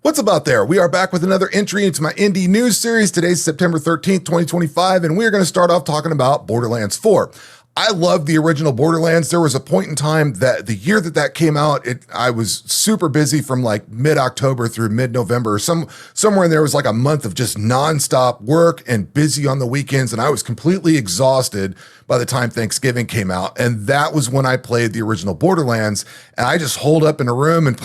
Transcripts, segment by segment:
What's up out there? We are back with another entry into my indie news series. Today's September 13th, 2025, and we're going to start off talking about Borderlands 4. I love the original Borderlands. There was a point in time that the year that came out, I was super busy from like mid-October through mid-November. Somewhere in there was like a month of just nonstop work and busy on the weekends, and I was completely exhausted by the time Thanksgiving came out. And that was when I played the original Borderlands, and I just holed up in a room and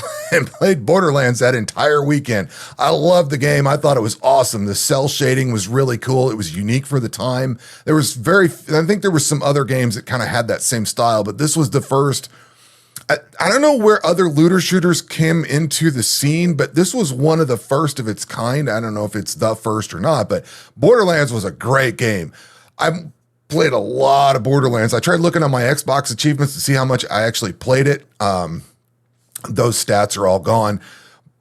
played Borderlands that entire weekend. I loved the game. I thought it was awesome. The cell shading was really cool. It was unique for the time. I think there was some other games that kind of had that same style, but this was the first. I don't know where other looter shooters came into the scene, but this was one of the first of its kind. I don't know if it's the first or not, but Borderlands was a great game. I played a lot of Borderlands. I tried looking on my Xbox achievements to see how much I actually played it. Those stats are all gone.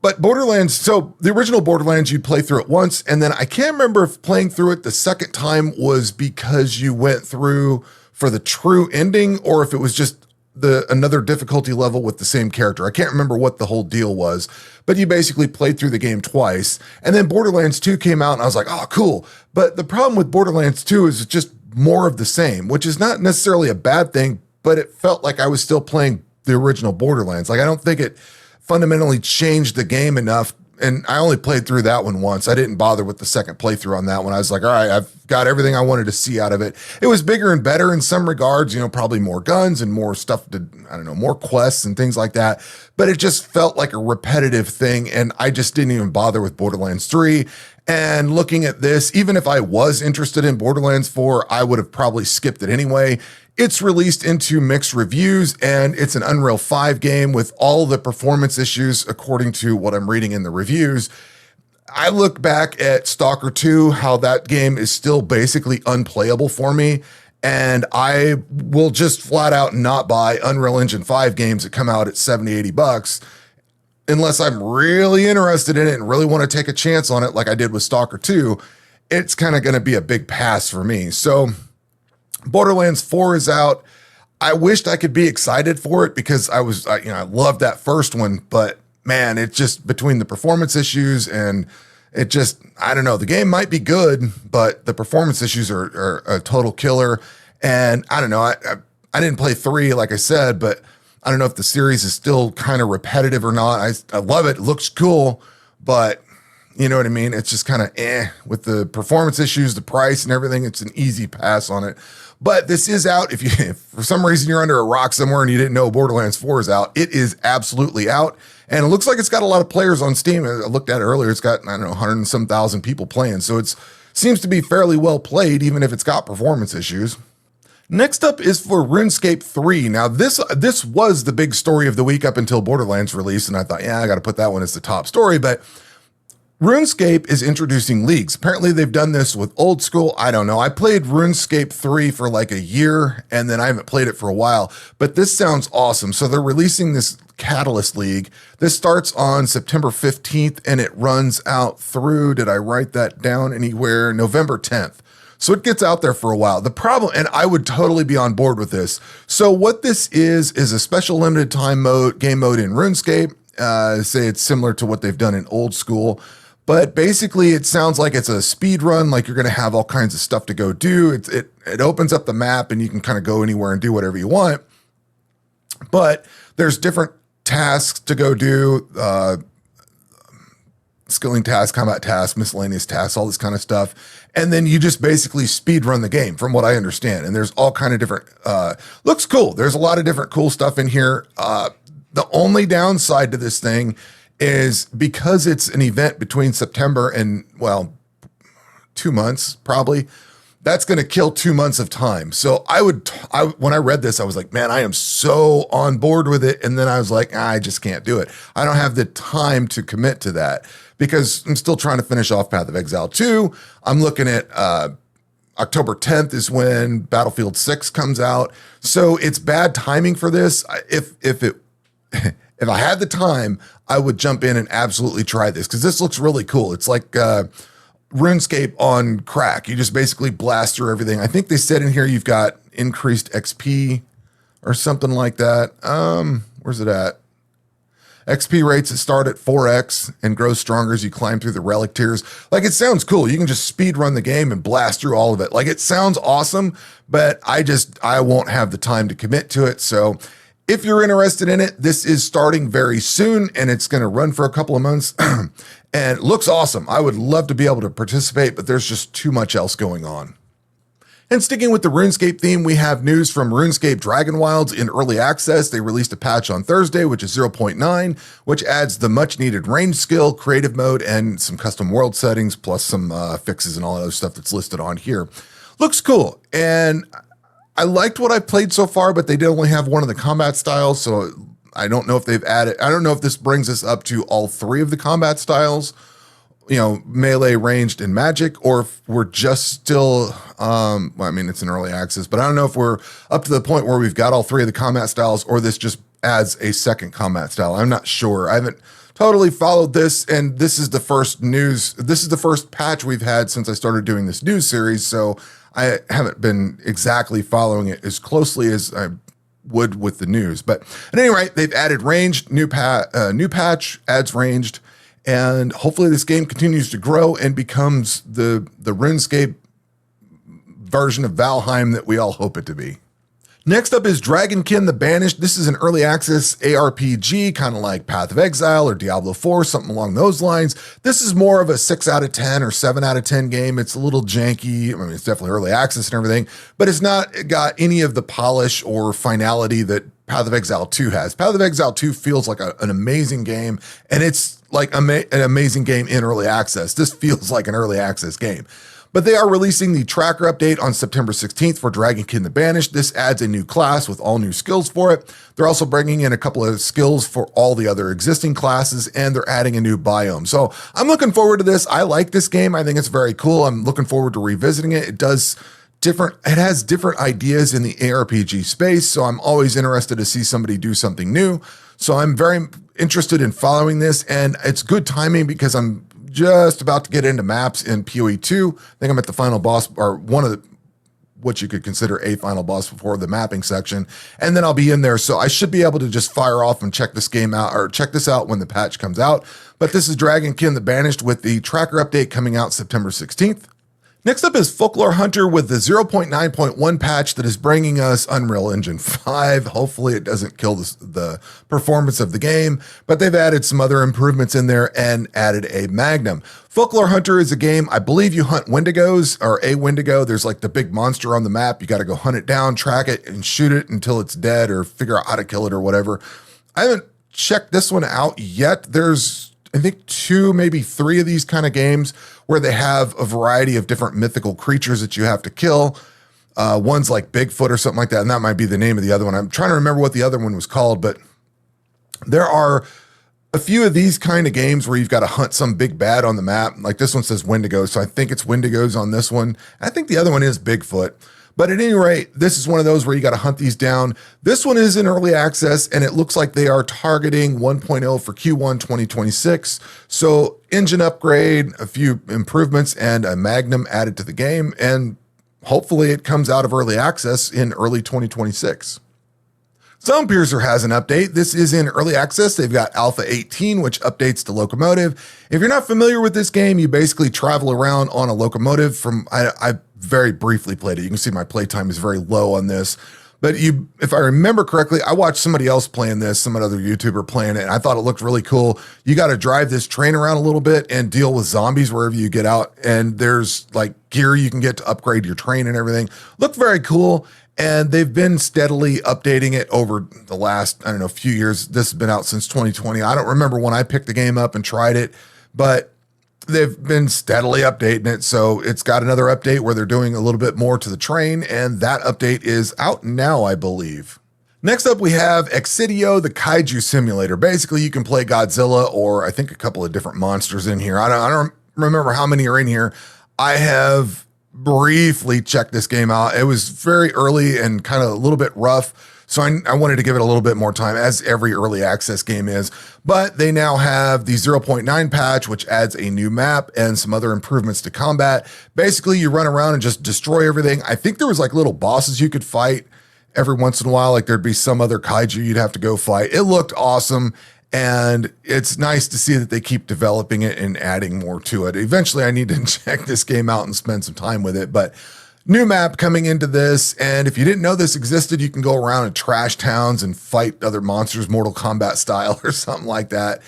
But Borderlands, so the original Borderlands, you'd play through it once, and then I can't remember if playing through it the second time was because you went through for the true ending, or if it was just another difficulty level with the same character. I can't remember what the whole deal was, but you basically played through the game twice. And then Borderlands 2 came out, and I was like, oh, cool. But the problem with Borderlands 2 is it's just more of the same, which is not necessarily a bad thing, but it felt like I was still playing the original Borderlands. Like, I don't think it fundamentally changed the game enough. And I only played through that one once. I didn't bother with the second playthrough on that one. I was like, all right, I've got everything I wanted to see out of it. It was bigger and better in some regards, probably more guns and more stuff more quests and things like that. But it just felt like a repetitive thing. And I just didn't even bother with Borderlands 3. And looking at this, even if I was interested in Borderlands 4, I would have probably skipped it anyway. It's released into mixed reviews, and it's an Unreal 5 game with all the performance issues, according to what I'm reading in the reviews. I look back at Stalker 2, how that game is still basically unplayable for me, and I will just flat out not buy Unreal Engine 5 games that come out at $70, $80, unless I'm really interested in it and really want to take a chance on it like I did with Stalker 2. It's kind of going to be a big pass for me. So Borderlands 4 is out. I wished I could be excited for it because I loved that first one, but man, it just, between the performance issues and it just, I don't know, the game might be good, but the performance issues are a total killer. And I don't know, I didn't play 3, like I said, but I don't know if the series is still kind of repetitive or not. I love it. It looks cool, but you know what I mean? It's just kind of with the performance issues, the price and everything. It's an easy pass on it. But this is out. If for some reason you're under a rock somewhere and you didn't know Borderlands 4 is out, it is absolutely out. And it looks like it's got a lot of players on Steam. I looked at it earlier. It's got, 100 and some thousand people playing. So it seems to be fairly well played, even if it's got performance issues. Next up is for RuneScape 3. Now, this was the big story of the week up until Borderlands release. And I thought, I got to put that one as the top story. But RuneScape is introducing leagues. Apparently they've done this with old school. I don't know. I played RuneScape 3 for like a year, and then I haven't played it for a while, but this sounds awesome. So they're releasing this Catalyst League. This starts on September 15th and it runs out through, did I write that down anywhere? November 10th. So it gets out there for a while. The problem, and I would totally be on board with this. So what this is a special limited time game mode in RuneScape. Say it's similar to what they've done in old school. But basically, it sounds like it's a speed run, like you're going to have all kinds of stuff to go do. It opens up the map, and you can kind of go anywhere and do whatever you want. But there's different tasks to go do, skilling tasks, combat tasks, miscellaneous tasks, all this kind of stuff. And then you just basically speed run the game, from what I understand. And there's all kind of different, looks cool. There's a lot of different cool stuff in here. The only downside to this thing is because it's an event between September and, 2 months, probably, that's going to kill 2 months of time. So when I read this, I was like, man, I am so on board with it. And then I was like, I just can't do it. I don't have the time to commit to that because I'm still trying to finish off Path of Exile 2. I'm looking at, October 10th is when Battlefield 6 comes out. So it's bad timing for this. If I had the time, I would jump in and absolutely try this because this looks really cool. It's like RuneScape on crack. You just basically blast through everything. I think they said in here you've got increased XP or something like that. Where's it at? XP rates that start at 4x and grow stronger as you climb through the relic tiers. Like, it sounds cool. You can just speed run the game and blast through all of it. Like, it sounds awesome, but I won't have the time to commit to it. So if you're interested in it, this is starting very soon and it's going to run for a couple of months and it looks awesome. I would love to be able to participate, but there's just too much else going on. And sticking with the RuneScape theme, we have news from Runescape Dragonwilds in early access. They released a patch on Thursday, which is 0.9, which adds the much needed range skill, creative mode, and some custom world settings, plus some fixes and all that other stuff that's listed on here. Looks cool. And I liked what I played so far, but they did only have one of the combat styles. So I don't know if they've added, I don't know if this brings us up to all three of the combat styles, you know, melee, ranged, and magic, or if we're just still, well, I mean, it's in early access, but I don't know if we're up to the point where we've got all three of the combat styles, or this just adds a second combat style. I'm not sure. I haven't totally followed this, and this is the first news. This is the first patch we've had since I started doing this news series, so I haven't been exactly following it as closely as I would with the news. But at any rate, they've added ranged, new patch adds ranged, and hopefully this game continues to grow and becomes the RuneScape version of Valheim that we all hope it to be. Next up is Dragonkin the Banished. This is an early access ARPG, kind of like Path of Exile or Diablo 4, something along those lines. This is more of a 6 out of 10 or 7 out of 10 game. It's a little janky. I mean, it's definitely early access and everything, but it's not got any of the polish or finality that Path of Exile 2 has. Path of Exile 2 feels like an amazing game, and it's like an amazing game in early access. This feels like an early access game. But they are releasing the tracker update on September 16th for Dragonkin the Banished. This adds a new class with all new skills for it. They're also bringing in a couple of skills for all the other existing classes, and they're adding a new biome. So I'm looking forward to this. I like this game. I think it's very cool. I'm looking forward to revisiting it. It has different ideas in the ARPG space, so I'm always interested to see somebody do something new. So I'm very interested in following this, and it's good timing because I'm just about to get into maps in PoE 2. I think I'm at the final boss, or one of the, what you could consider a final boss before the mapping section. And then I'll be in there. So I should be able to just fire off and check this game out, or check this out when the patch comes out. But this is Dragonkin the Banished with the tracker update coming out September 16th. Next up is Folklore Hunter with the 0.9.1 patch that is bringing us Unreal Engine 5. Hopefully it doesn't kill the performance of the game, but they've added some other improvements in there and added a Magnum. Folklore Hunter is a game, I believe you hunt Wendigos, or a Wendigo. There's like the big monster on the map. You got to go hunt it down, track it, and shoot it until it's dead, or figure out how to kill it or whatever. I haven't checked this one out yet. There's, I think, 2, maybe 3 of these kind of games where they have a variety of different mythical creatures that you have to kill. One's like Bigfoot or something like that, and that might be the name of the other one. I'm trying to remember what the other one was called, but there are a few of these kind of games where you've got to hunt some big bad on the map. Like this one says Wendigo, so I think it's Wendigos on this one. I think the other one is Bigfoot. But at any rate, this is one of those where you got to hunt these down. This one is in early access, and it looks like they are targeting 1.0 for Q1 2026. So engine upgrade, a few improvements, and a Magnum added to the game, and hopefully it comes out of early access in early 2026. Zompiercer has an update. This is in early access. They've got Alpha 18, which updates the locomotive. If you're not familiar with this game, you basically travel around on a locomotive from, I very briefly played it. You can see my playtime is very low on this. But if I remember correctly, I watched somebody else playing this, some other YouTuber playing it, and I thought it looked really cool. You got to drive this train around a little bit and deal with zombies wherever you get out. And there's like gear you can get to upgrade your train and everything. Looked very cool. And they've been steadily updating it over the last, I don't know, few years. This has been out since 2020. I don't remember when I picked the game up and tried it, but they've been steadily updating it. So it's got another update where they're doing a little bit more to the train, and that update is out now, I believe. Next up, we have Excidio, the Kaiju simulator. Basically, you can play Godzilla or I think a couple of different monsters in here. I don't remember how many are in here. I have briefly checked this game out. It was very early and kind of a little bit rough, so I wanted to give it a little bit more time, as every early access game is. But they now have the 0.9 patch, which adds a new map and some other improvements to combat. Basically, you run around and just destroy everything. I think there was like little bosses you could fight every once in a while. Like there'd be some other kaiju you'd have to go fight. It looked awesome. And it's nice to see that they keep developing it and adding more to it. Eventually, I need to check this game out and spend some time with it. But new map coming into this. And if you didn't know this existed, you can go around and trash towns and fight other monsters, Mortal Kombat style or something like that.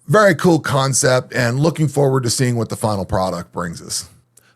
Very cool concept, and looking forward to seeing what the final product brings us.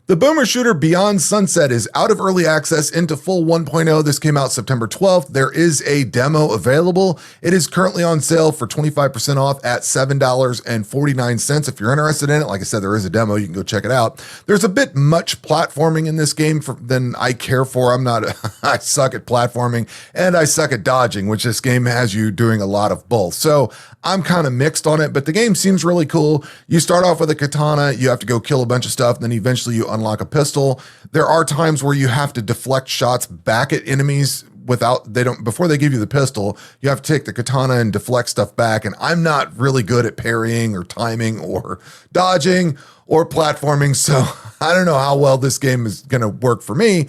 The boomer shooter Beyond Sunset is out of early access into full 1.0. This came out September 12th. There is a demo available. It is currently on sale for 25% off at $7.49. If you're interested in it, like I said, there is a demo. You can go check it out. There's a bit much platforming in this game than I care for. I suck at platforming and I suck at dodging, which this game has you doing a lot of both. So I'm kind of mixed on it, but the game seems really cool. You start off with a katana, you have to go kill a bunch of stuff, and then eventually you unlock a pistol. There are times where you have to deflect shots back at enemies before they give you the pistol. You have to take the katana and deflect stuff back. And I'm not really good at parrying or timing or dodging or platforming. So I don't know how well this game is going to work for me,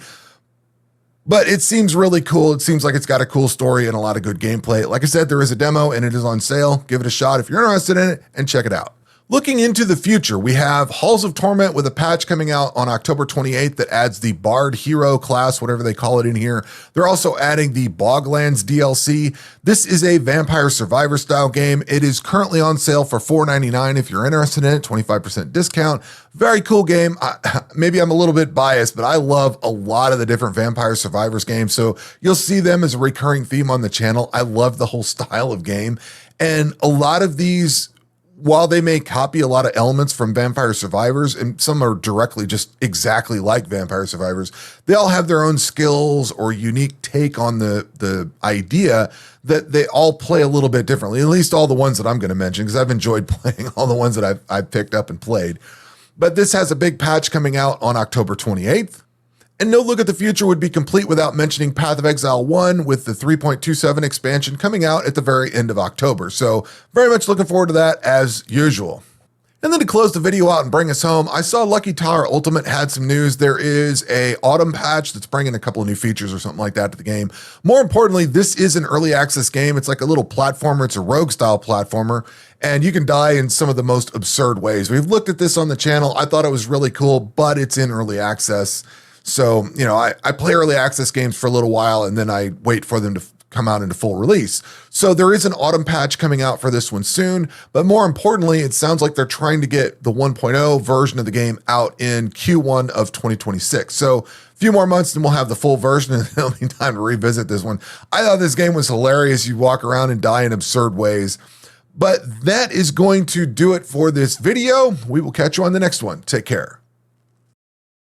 but it seems really cool. It seems like it's got a cool story and a lot of good gameplay. Like I said, there is a demo and it is on sale. Give it a shot if you're interested in it and check it out. Looking into the future, we have Halls of Torment with a patch coming out on October 28th that adds the Bard Hero class, whatever they call it in here. They're also adding the Boglands DLC. This is a Vampire Survivor style game. It is currently on sale for $4.99 if you're interested in it, 25% discount. Very cool game. Maybe I'm a little bit biased, but I love a lot of the different Vampire Survivors games. So you'll see them as a recurring theme on the channel. I love the whole style of game. And a lot of these, while they may copy a lot of elements from Vampire Survivors, and some are directly just exactly like Vampire Survivors, they all have their own skills or unique take on the idea that they all play a little bit differently, at least all the ones that I'm going to mention, because I've enjoyed playing all the ones that I've picked up and played. But this has a big patch coming out on October 28th. And no look at the future would be complete without mentioning Path of Exile 1 with the 3.27 expansion coming out at the very end of October. So very much looking forward to that as usual. And then to close the video out and bring us home, I saw Lucky Tower Ultimate had some news. There is a autumn patch that's bringing a couple of new features or something like that to the game. More importantly, this is an early access game. It's like a little platformer. It's a rogue style platformer, and you can die in some of the most absurd ways. We've looked at this on the channel. I thought it was really cool, but it's in early access. So, you know, I play early access games for a little while and then I wait for them to come out into full release. So there is an autumn patch coming out for this one soon, but more importantly, it sounds like they're trying to get the 1.0 version of the game out in Q1 of 2026. So a few more months and we'll have the full version and it'll be time to revisit this one. I thought this game was hilarious. You walk around and die in absurd ways. But that is going to do it for this video. We will catch you on the next one. Take care.